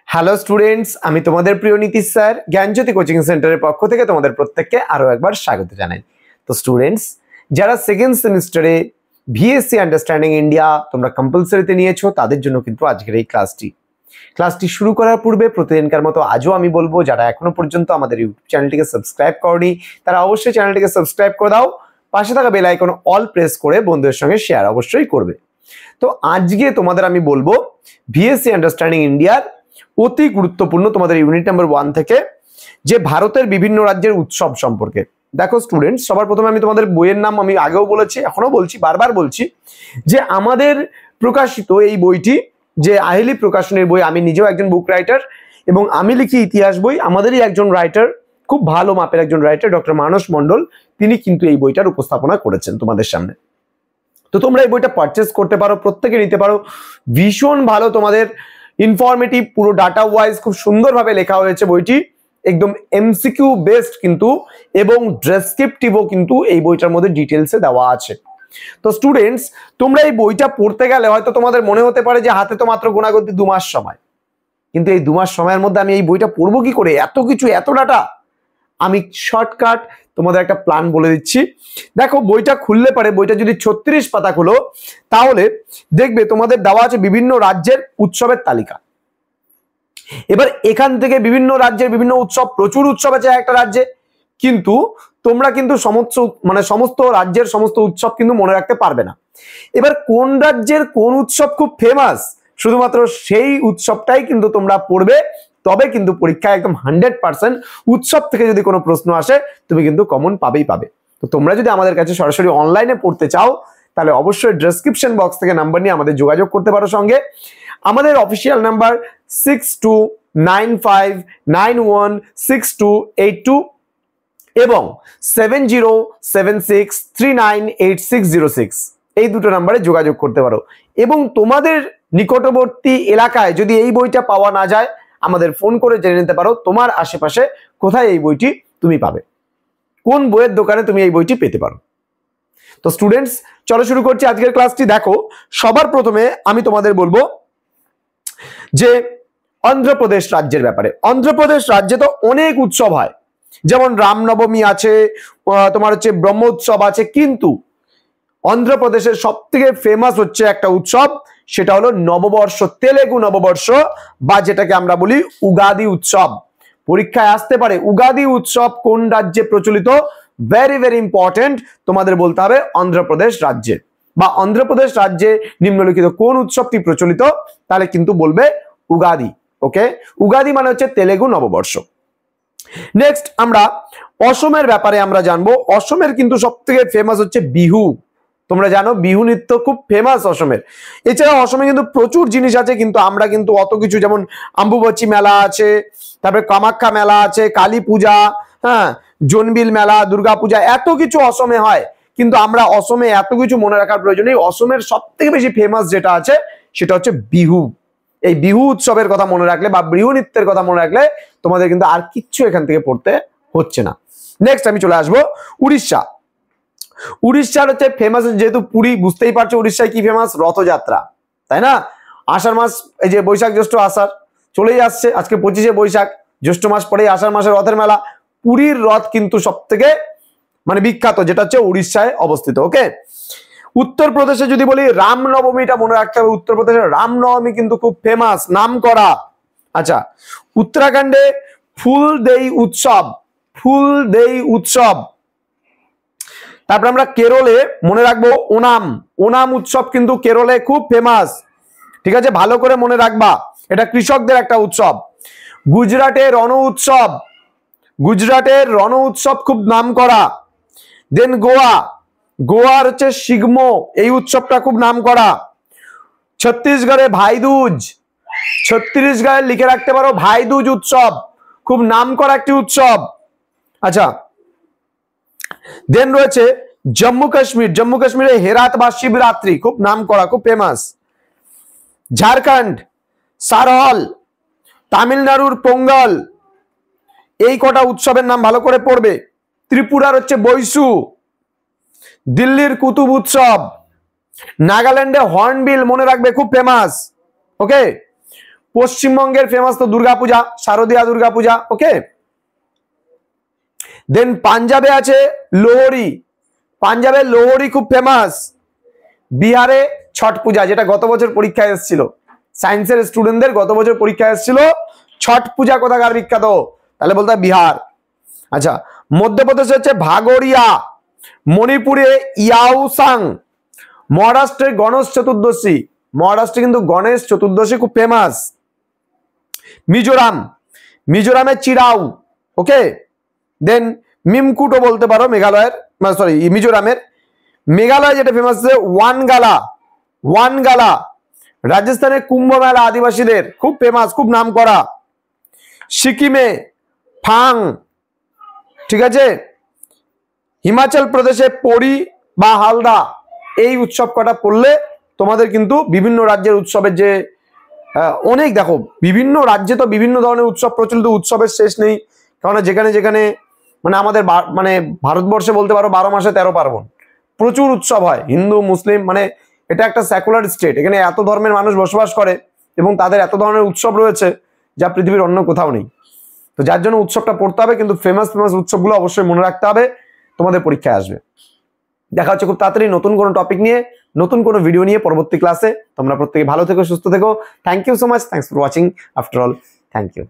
Hello students, আমি তোমাদের প্রিয় নীতিশ স্যার জ্ঞানজ্যোতি কোচিং সেন্টারের পক্ষ থেকে তোমাদের প্রত্যেককে আরো একবার স্বাগত জানাই। তো স্টুডেন্টস, যারা সেকেন্ড সেমিস্টারে ভিএসসি আন্ডারস্ট্যান্ডিং ইন্ডিয়া তোমরা কম্পালসারিতে নিয়েছো, তাদের জন্য কিন্তু আজকের এই ক্লাসটি শুরু করার পূর্বে প্রতিদিনকার মতো আজও আমি বলবো, যারা এখনো পর্যন্ত আমাদের ইউটিউব চ্যানেলটিকে সাবস্ক্রাইব করনি তারা অবশ্যই চ্যানেলটিকে সাবস্ক্রাইব করে দাও, পাশে থাকা বেল আইকন অল প্রেস করে বন্ধুদের সঙ্গে শেয়ার অবশ্যই করবে। তো আজকে তোমাদের আমি বলবো ভিএসসি আন্ডারস্ট্যান্ডিং ইন্ডিয়ার অতি গুরুত্বপূর্ণ তোমাদের ইউনিট নাম্বার 1 থেকে যে ভারতের বিভিন্ন রাজ্যের উৎসব সম্পর্কে। দেখো স্টুডেন্টস, সবার প্রথমে আমি তোমাদের বইয়ের নাম আমি আগেও বলেছি, এখনো বলছি, বারবার বলছি যে আমাদের প্রকাশিত এই বইটি যে আহেলি প্রকাশনের বই, আমি নিজেও একজন বুক রাইটার এবং আমি লিখি ইতিহাস বই। আমাদেরই একজন রাইটার, খুব ভালো মাপের একজন রাইটার, ডক্টর মানস মণ্ডল, তিনি কিন্তু এই বইটার উপস্থাপনা করেছেন তোমাদের সামনে। তো তোমরা এই বইটা পারচেস করতে পারো, প্রত্যেকে নিতে পারো। ভীষণ ভালো, তোমাদের ইনফরমেটিভ, পুরো ডাটা ওয়াইজ খুব সুন্দরভাবে লেখা হয়েছে বইটি, একদম এমসিকিউ বেসড কিন্তু, এবং ডেসক্রিপটিভও কিন্তু এই বইটার মধ্যে ডিটেলসে দেওয়া আছে। তো স্টুডেন্টস, তোমরা এই বইটা পড়তে গেলে হয়তো তোমাদের মনে হতে পারে যে হাতে তো মাত্র গোনাগুনতি 2 মাস সময়, কিন্তু এই 2 মাস সময়ের মধ্যে আমি এই বইটা পড়বো কি করে, এত কিছু, এত ডাটা। আমি শর্টকাট তোমাদের একটা প্ল্যান বলে দিচ্ছি। দেখো, বইটা খুললে পারে, বইটা যদি 36 পাতা খুলো তাহলে দেখবে তোমাদের দেওয়া আছে বিভিন্ন রাজ্যের উৎসবের তালিকা। এবার এখান থেকে বিভিন্ন রাজ্যের বিভিন্ন উৎসব, প্রচুর উৎসব আছে একটা রাজ্যে, কিন্তু তোমরা কিন্তু সমস্ত রাজ্যের সমস্ত উৎসব কিন্তু মনে রাখতে পারবে না। এবার কোন রাজ্যের কোন উৎসব খুব ফেমাস, শুধুমাত্র সেই উৎসবটাই কিন্তু তোমরা পড়বে, তবে কিন্তু পরীক্ষায় একদম 100% উৎসব থেকে যদি কোনো প্রশ্ন আসে তুমি কিন্তু কমন পাবেই পাবে। তো তোমরা যদি আমাদের কাছে সরাসরি অনলাইনে পড়তে চাও তাহলে অবশ্যই ডেসক্রিপশন বক্স থেকে নাম্বার নিয়ে আমাদের যোগাযোগ করতে পারো সঙ্গে। আমাদের অফিসিয়াল নাম্বার 6295916282 এবং 7076398606, এই দুটো নাম্বারে যোগাযোগ করতে পারো। এবং তোমাদের নিকটবর্তী এলাকায় যদি এই বইটা পাওয়া না যায়, আমাদের ফোন করে জেনে নিতে পারো তোমার আশেপাশে কোথায় এই বইটি তুমি পাবে, কোন বইয়ের দোকানে তুমি এই বইটি পেতে পারো। তো স্টুডেন্টস, চলো শুরু করছি আজকের ক্লাসটি। দেখো, সবার প্রথমে আমি তোমাদের বলবো যে অন্ধ্রপ্রদেশ রাজ্যের ব্যাপারে। অন্ধ্রপ্রদেশ রাজ্যে তো অনেক উৎসব হয়, যেমন রামনবমী আছে, তোমার হচ্ছে ব্রহ্মোৎসব আছে, কিন্তু অন্ধ্রপ্রদেশের সব থেকে ফেমাস হচ্ছে একটা উৎসব, সেটা হলো নববর্ষ, তেলেগু নববর্ষ, বা যেটাকে আমরা বলি উগাদি উৎসব। পরীক্ষায় আসতে পারে উগাদি উৎসব কোন রাজ্যে প্রচলিত, ভেরি ভেরি ইম্পর্টেন্ট, তোমাদের বলতে হবে অন্ধ্রপ্রদেশ রাজ্যে, বা অন্ধ্রপ্রদেশ রাজ্যে নিম্নলিখিত কোন উৎসবটি প্রচলিত, তাহলে কিন্তু বলবে উগাদি। ওকে, উগাদি মানে হচ্ছে তেলেগু নববর্ষ। নেক্সট আমরা অসমের ব্যাপারে আমরা জানবো। অসমের কিন্তু সব থেকে ফেমাস হচ্ছে বিহু। তোমরা জানো বিহু নৃত্য খুব ফেমাস অসমের। এছাড়া অসমে কিন্তু প্রচুর জিনিস আছে, কিন্তু আমরা কিন্তু অত কিছু, যেমন আম্বুবাচি মেলা আছে, তারপরে কামাখ্যা মেলা আছে, কালী পূজা, হ্যাঁ, জোনবিল মেলা, দুর্গা পূজা, এত কিছু অসমে হয়, কিন্তু আমরা অসমে এত কিছু মনে রাখার প্রয়োজন নেই। অসমের সব থেকে বেশি ফেমাস যেটা আছে সেটা হচ্ছে বিহু। এই বিহু উৎসবের কথা মনে রাখলে বা বিহু নৃত্যের কথা মনে রাখলে তোমাদের কিন্তু আর কিচ্ছু এখান থেকে পড়তে হচ্ছে না। নেক্সট আমি চলে আসবো উড়িষ্যা। উড়িষ্যার হচ্ছে ফেমাস, যেহেতু পুরী, বুঝতেই পারছো উড়িষ্যায় কি ফেমাস, রথযাত্রা, তাই না? আষাঢ় মাস, এই যে বৈশাখ জ্যৈষ্ঠ আষাঢ় চলেই আসছে, আজকে 25শে বৈশাখ, জ্যৈষ্ঠ মাস পরেই আষাঢ় মাসের রথের মেলা। পুরীর রথ কিন্তু সব থেকে বিখ্যাত, যেটা হচ্ছে উড়িষ্যায় অবস্থিত। ওকে, উত্তরপ্রদেশে যদি বলি রামনবমীটা মনে রাখতে হবে, উত্তরপ্রদেশের রামনবমী কিন্তু খুব ফেমাস, নাম করা। আচ্ছা, উত্তরাখণ্ডে ফুলদেই উৎসব। তারপর আমরা কেরলে মনে রাখবো ওনাম উৎসব কিন্তু কেরলে খুব ফেমাস, ঠিক আছে, ভালো করে মনে রাখবা, এটা কৃষকদের একটা উৎসব। গুজরাটের রণ উৎসব খুব নাম করা। দেন গোয়ার হচ্ছে সিগমো, এই উৎসবটা খুব নাম করা। ছত্তিশগড়ে ভাইদুজ, ছত্তিশগড়ে লিখে রাখতে পারো ভাইদুজ উৎসব, খুব নাম করা একটি উৎসব। আচ্ছা, দেন রয়েছে জম্মু কাশ্মীরে হেরাত বা শিবরাত্রি, খুব নাম করা, খুব ফেমাস। ঝাড়খণ্ড সারহল, তামিলনাড়ুর পোঙ্গল, এই কটা উৎসবের নাম ভালো করে পড়বে। ত্রিপুরার হচ্ছে বৈশু, দিল্লির কুতুব উৎসব, নাগাল্যান্ডে হর্নবিল মনে রাখবে, খুব ফেমাস। ওকে, পশ্চিমবঙ্গের ফেমাস তো দুর্গাপূজা, শারদীয়া দুর্গাপূজা। ওকে, দেন পাঞ্জাবে আছে লোহরি, পাঞ্জাবের লোহরি খুব ফেমাস। বিহারে ছট পূজা, যেটা গত বছর পরীক্ষায় এসেছিল, সায়েন্সের স্টুডেন্টদের গত বছর পরীক্ষায় এসেছিল ছট পূজা কোথাকার বিখ্যাত, তাহলে বলতে হয় বিহার। আচ্ছা, মধ্যপ্রদেশে হচ্ছে ভাগোরিয়া, মণিপুরে ইয়াওসাং, মহারাষ্ট্রের গণেশ চতুর্দশী, মহারাষ্ট্রে কিন্তু গণেশ চতুর্দশী খুব ফেমাস। মিজোরাম, মিজোরামে চিরাউ। ওকে, দেন মিমকুটও বলতে পারো মেঘালয়ের, সরি মিজোরামের। মেঘালয় যেটা ফেমাস আছে ওয়ানগালা, ওয়ানগালা। রাজস্থানের কুম্ভ মেলা আদিবাসীদের খুব ফেমাস, খুব নাম করা। সিকিমে ফাং, ঠিক আছে। হিমাচল প্রদেশে পরি বা হালদা, এই উৎসব কটা পড়লে তোমাদের কিন্তু বিভিন্ন রাজ্যের উৎসবের যে অনেক, দেখো বিভিন্ন রাজ্যে তো বিভিন্ন ধরনের উৎসব প্রচলিত, উৎসবের শেষ নেই। কারণ যেখানে যেখানে মানে আমাদের মানে ভারতবর্ষে বলতে পারো 12 মাসে 13 পার্বণ, প্রচুর উৎসব হয়। হিন্দু মুসলিম মানে এটা একটা সেকুলার স্টেট, এখানে এত ধর্মের মানুষ বসবাস করে এবং তাদের এত ধরনের উৎসব রয়েছে যা পৃথিবীর অন্য কোথাও নেই। তো যার জন্য উৎসবটা পড়তে হবে, কিন্তু ফেমাস ফেমাস উৎসবগুলো অবশ্যই মনে রাখতে হবে, তোমাদের পরীক্ষায় আসবে। দেখা হচ্ছে খুব তাড়াতাড়ি নতুন কোনো টপিক নিয়ে, নতুন কোনো ভিডিও নিয়ে পরবর্তী ক্লাসে। তোমরা প্রত্যেকে ভালো থেকো, সুস্থ থেকো। Thank you so much, thanks for watching. After all, thank you.